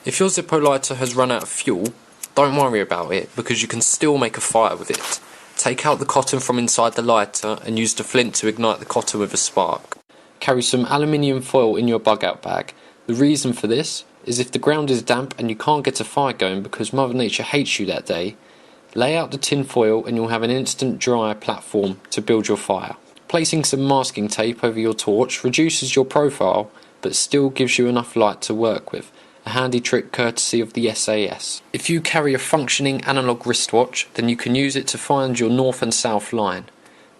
If your Zippo lighter has run out of fuel, don't worry about it because you can still make a fire with it. Take out the cotton from inside the lighter and use the flint to ignite the cotton with a spark. Carry some aluminium foil in your bug out bag. The reason for this is if the ground is damp and you can't get a fire going because Mother Nature hates you that day, lay out the tin foil and you'll have an instant dry platform to build your fire. Placing some masking tape over your torch reduces your profile but still gives you enough light to work with. A handy trick courtesy of the SAS. If you carry a functioning analog wristwatch, then you can use it to find your north and south line.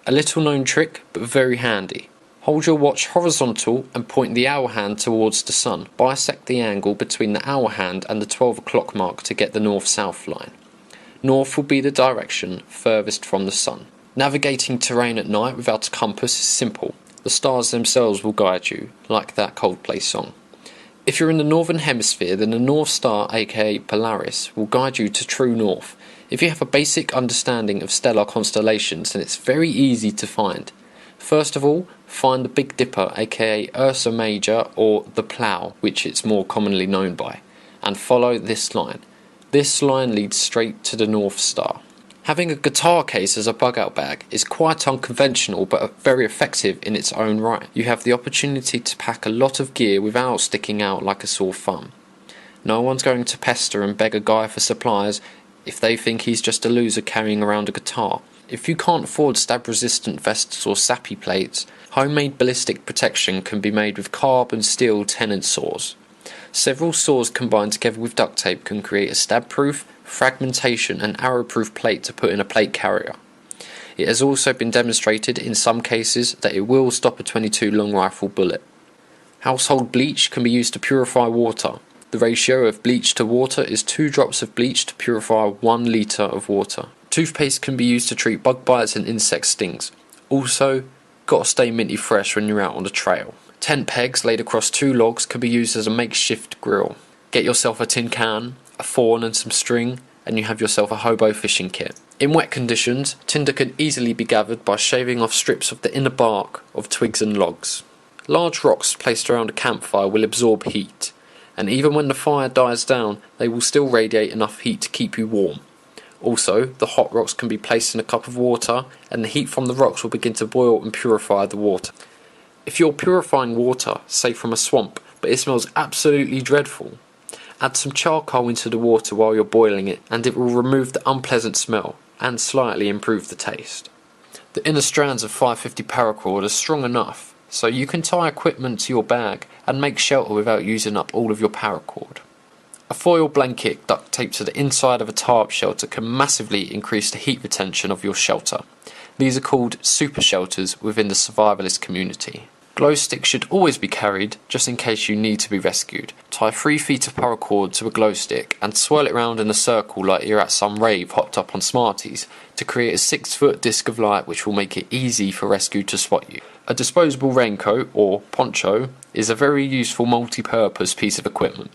A little known trick, but very handy. Hold your watch horizontal and point the hour hand towards the sun. Bisect the angle between the hour hand and the 12 o'clock mark to get the north-south line. North will be the direction furthest from the sun. Navigating terrain at night without a compass is simple. The stars themselves will guide you, like that Coldplay song. If you're in the northern hemisphere, then the North Star, aka Polaris, will guide you to true north. If you have a basic understanding of stellar constellations, then it's very easy to find. First of all, find the Big Dipper, aka Ursa Major, or the Plough, which it's more commonly known by, and follow this line. This line leads straight to the North Star. Having a guitar case as a bug-out bag is quite unconventional but very effective in its own right. You have the opportunity to pack a lot of gear without sticking out like a sore thumb. No one's going to pester and beg a guy for supplies if they think he's just a loser carrying around a guitar. If you can't afford stab-resistant vests or sappy plates, homemade ballistic protection can be made with carbon steel Tennant saws. Several saws combined together with duct tape can create a stab-proof, fragmentation and arrow-proof plate to put in a plate carrier. It has also been demonstrated in some cases that it will stop a .22 long rifle bullet. Household bleach can be used to purify water. The ratio of bleach to water is 2 drops of bleach to purify 1 litre of water. Toothpaste can be used to treat bug bites and insect stings. Also, gotta stay minty fresh when you're out on the trail. Tent pegs laid across 2 logs can be used as a makeshift grill. Get yourself a tin can, a thorn and some string, and you have yourself a hobo fishing kit. In wet conditions, tinder can easily be gathered by shaving off strips of the inner bark of twigs and logs. Large rocks placed around a campfire will absorb heat, and even when the fire dies down, they will still radiate enough heat to keep you warm. Also, the hot rocks can be placed in a cup of water, and the heat from the rocks will begin to boil and purify the water. If you're purifying water, say from a swamp, but it smells absolutely dreadful, add some charcoal into the water while you're boiling it, and it will remove the unpleasant smell and slightly improve the taste. The inner strands of 550 paracord are strong enough, so you can tie equipment to your bag and make shelter without using up all of your paracord. A foil blanket duct taped to the inside of a tarp shelter can massively increase the heat retention of your shelter. These are called super shelters within the survivalist community. Glow sticks should always be carried, just in case you need to be rescued. Tie 3 feet of paracord to a glow stick and swirl it round in a circle like you're at some rave hopped up on Smarties to create a 6-foot disc of light which will make it easy for rescue to spot you. A disposable raincoat, or poncho, is a very useful multi-purpose piece of equipment.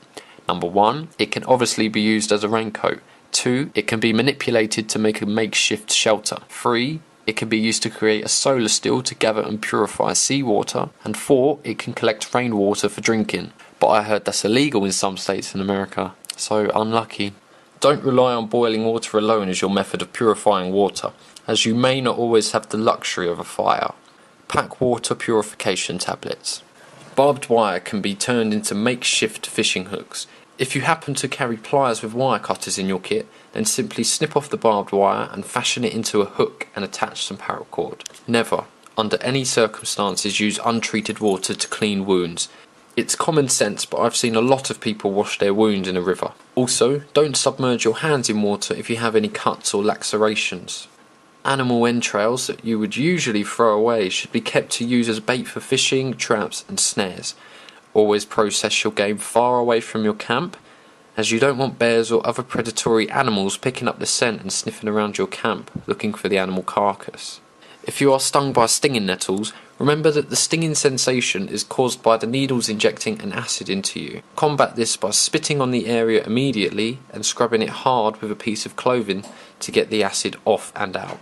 Number 1, it can obviously be used as a raincoat. 2, it can be manipulated to make a makeshift shelter. 3, it can be used to create a solar still to gather and purify seawater. And 4, it can collect rainwater for drinking. But I heard that's illegal in some states in America, so unlucky. Don't rely on boiling water alone as your method of purifying water, as you may not always have the luxury of a fire. Pack water purification tablets. Barbed wire can be turned into makeshift fishing hooks. If you happen to carry pliers with wire cutters in your kit, then simply snip off the barbed wire and fashion it into a hook and attach some paracord. Never, under any circumstances, use untreated water to clean wounds. It's common sense, but I've seen a lot of people wash their wounds in a river. Also, don't submerge your hands in water if you have any cuts or lacerations. Animal entrails that you would usually throw away should be kept to use as bait for fishing, traps and snares. Always process your game far away from your camp, as you don't want bears or other predatory animals picking up the scent and sniffing around your camp looking for the animal carcass. If you are stung by stinging nettles, remember that the stinging sensation is caused by the needles injecting an acid into you. Combat this by spitting on the area immediately and scrubbing it hard with a piece of clothing to get the acid off and out.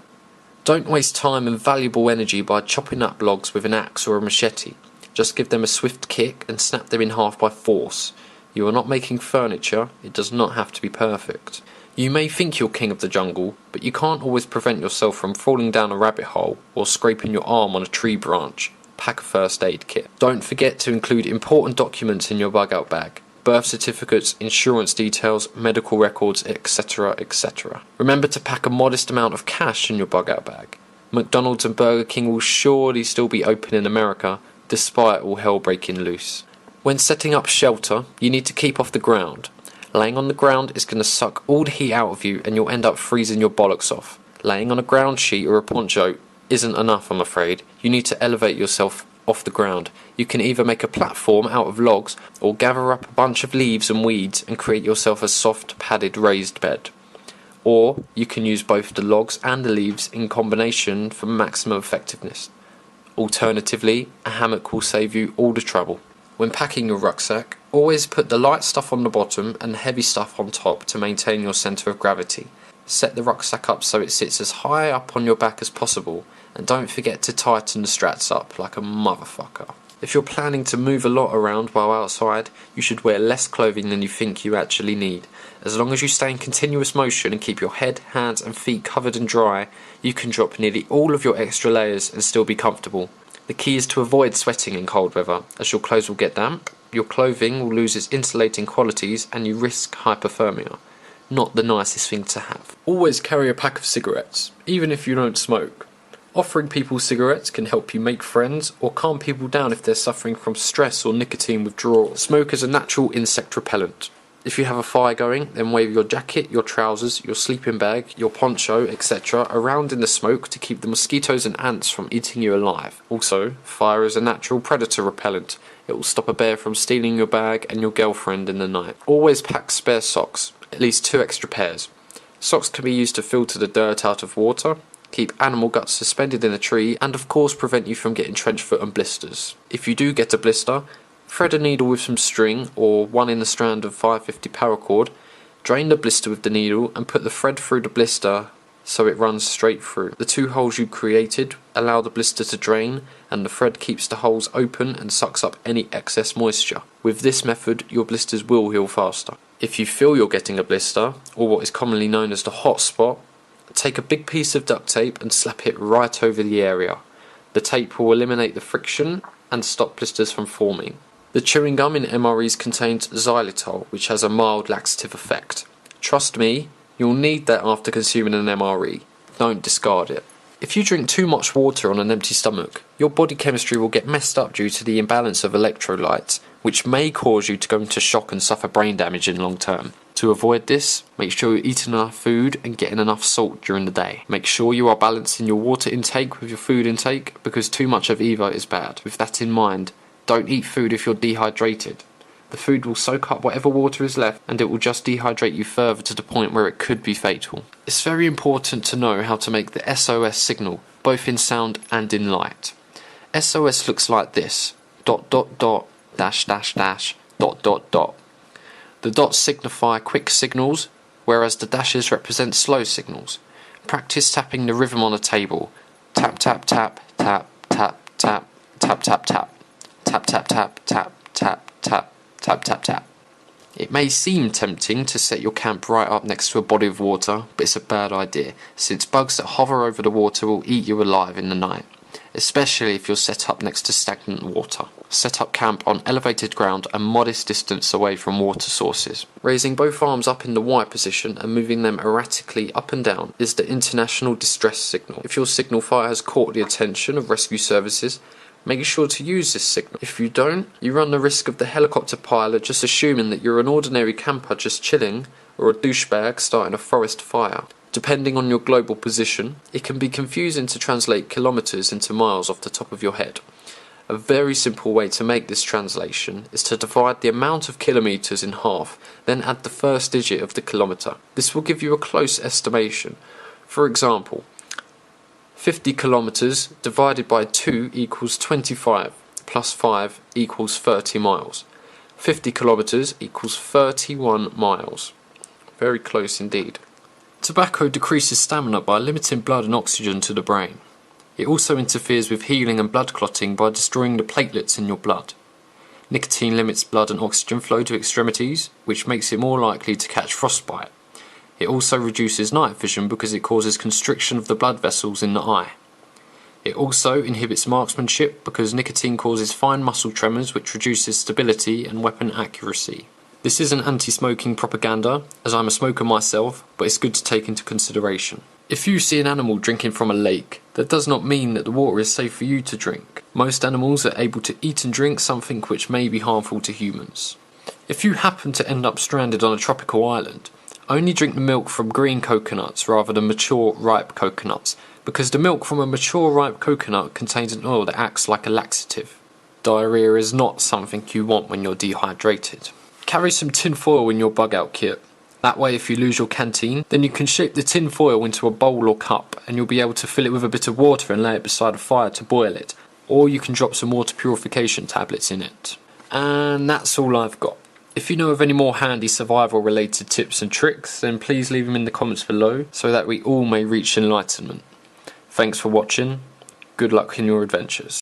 Don't waste time and valuable energy by chopping up logs with an axe or a machete. Just give them a swift kick and snap them in half by force. You are not making furniture, it does not have to be perfect. You may think you're king of the jungle, but you can't always prevent yourself from falling down a rabbit hole or scraping your arm on a tree branch. Pack a first aid kit. Don't forget to include important documents in your bug out bag. Birth certificates, insurance details, medical records, etc, etc. Remember to pack a modest amount of cash in your bug out bag. McDonald's and Burger King will surely still be open in America, despite all hell breaking loose. When setting up shelter, you need to keep off the ground. Laying on the ground is going to suck all the heat out of you and you'll end up freezing your bollocks off. Laying on a ground sheet or a poncho isn't enough, I'm afraid. You need to elevate yourself off the ground. You can either make a platform out of logs or gather up a bunch of leaves and weeds and create yourself a soft, padded, raised bed. Or you can use both the logs and the leaves in combination for maximum effectiveness. Alternatively, a hammock will save you all the trouble. When packing your rucksack, always put the light stuff on the bottom and the heavy stuff on top to maintain your centre of gravity. Set the rucksack up so it sits as high up on your back as possible, and don't forget to tighten the straps up like a motherfucker. If you're planning to move a lot around while outside, you should wear less clothing than you think you actually need. As long as you stay in continuous motion and keep your head, hands and feet covered and dry, you can drop nearly all of your extra layers and still be comfortable. The key is to avoid sweating in cold weather, as your clothes will get damp, your clothing will lose its insulating qualities and you risk hypothermia. Not the nicest thing to have. Always carry a pack of cigarettes, even if you don't smoke. Offering people cigarettes can help you make friends or calm people down if they're suffering from stress or nicotine withdrawal. Smoke is a natural insect repellent. If you have a fire going, then wave your jacket, your trousers, your sleeping bag, your poncho, etc. around in the smoke to keep the mosquitoes and ants from eating you alive. Also, fire is a natural predator repellent. It will stop a bear from stealing your bag and your girlfriend in the night. Always pack spare socks, at least 2 extra pairs. Socks can be used to filter the dirt out of water, keep animal guts suspended in a tree, and of course prevent you from getting trench foot and blisters. If you do get a blister, thread a needle with some string or one in a strand of 550 paracord, drain the blister with the needle and put the thread through the blister so it runs straight through. The 2 holes you created allow the blister to drain and the thread keeps the holes open and sucks up any excess moisture. With this method, your blisters will heal faster. If you feel you're getting a blister, or what is commonly known as the hot spot, take a big piece of duct tape and slap it right over the area. The tape will eliminate the friction and stop blisters from forming. The chewing gum in MREs contains xylitol, which has a mild laxative effect. Trust me, you'll need that after consuming an MRE. Don't discard it. If you drink too much water on an empty stomach, your body chemistry will get messed up due to the imbalance of electrolytes, which may cause you to go into shock and suffer brain damage in long term. To avoid this, make sure you're eating enough food and getting enough salt during the day. Make sure you are balancing your water intake with your food intake, because too much of either is bad. With that in mind, don't eat food if you're dehydrated. The food will soak up whatever water is left and it will just dehydrate you further to the point where it could be fatal. It's very important to know how to make the SOS signal, both in sound and in light. SOS looks like this: ... .. The dots signify quick signals, whereas the dashes represent slow signals. Practice tapping the rhythm on a table. Tap tap tap tap tap tap tap tap tap tap tap tap tap tap tap tap tap tap. It may seem tempting to set your camp right up next to a body of water, but it's a bad idea, since bugs that hover over the water will eat you alive in the night, especially if you're set up next to stagnant water. Set up camp on elevated ground a modest distance away from water sources. Raising both arms up in the Y position and moving them erratically up and down is the international distress signal. If your signal fire has caught the attention of rescue services, make sure to use this signal. If you don't, you run the risk of the helicopter pilot just assuming that you're an ordinary camper just chilling, or a douchebag starting a forest fire. Depending on your global position, it can be confusing to translate kilometres into miles off the top of your head. A very simple way to make this translation is to divide the amount of kilometres in half, then add the first digit of the kilometre. This will give you a close estimation. For example, 50 kilometres divided by 2 equals 25, plus 5 equals 30 miles. 50 kilometres equals 31 miles. Very close indeed. Tobacco decreases stamina by limiting blood and oxygen to the brain. It also interferes with healing and blood clotting by destroying the platelets in your blood. Nicotine limits blood and oxygen flow to extremities, which makes it more likely to catch frostbite. It also reduces night vision because it causes constriction of the blood vessels in the eye. It also inhibits marksmanship because nicotine causes fine muscle tremors, which reduces stability and weapon accuracy. This isn't anti-smoking propaganda, as I'm a smoker myself, but it's good to take into consideration. If you see an animal drinking from a lake, that does not mean that the water is safe for you to drink. Most animals are able to eat and drink something which may be harmful to humans. If you happen to end up stranded on a tropical island, only drink the milk from green coconuts rather than mature, ripe coconuts, because the milk from a mature, ripe coconut contains an oil that acts like a laxative. Diarrhea is not something you want when you're dehydrated. Carry some tin foil in your bug out kit. That way if you lose your canteen, then you can shape the tin foil into a bowl or cup and you'll be able to fill it with a bit of water and lay it beside a fire to boil it. Or you can drop some water purification tablets in it. And that's all I've got. If you know of any more handy survival related tips and tricks, then please leave them in the comments below so that we all may reach enlightenment. Thanks for watching. Good luck in your adventures.